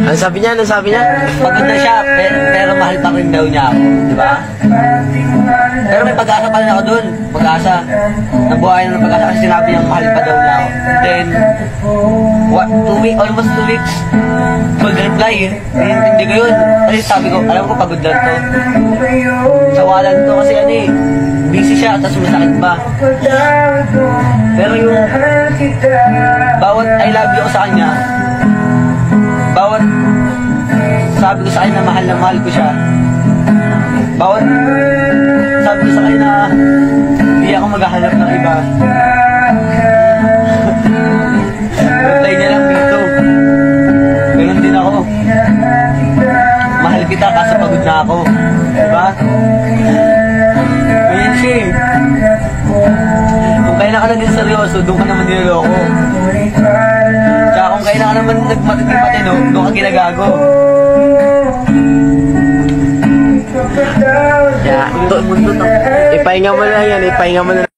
Ano sabi niya? Ano sabi niya? Pagod na siya, pero mahal pa rin daw niya ako, di ba? Pero may pag-asa pa rin ako dun, pag-asa. Nabuhay na ng pag-asa kasi sinabi niyang mahal pa daw niya ako. Then, almost 2 weeks, mag-reply eh. Hindi ko yun. Kasi sabi ko, alam ko pagod na to. Sawalan to kasi ano eh, busy siya, tapos masakit pa. Pero yung bawat I love you ko sa kanya, bawat sabi ko sa kanya na mahal ko siya, bawat sabi ko sa kanya na hindi ako maghahanap ng iba, reply niya lang dito, ganun din ako, mahal kita kaso pagod na ako, diba? Ganyan siya eh. Kung kailan ka na din seryoso, doon ka naman niloloko. Tsaka kung kailan ka naman nagmatitipatino, doon ka ginagago. Yeah. Ipahinga mo lang yan, ipahinga mo lang.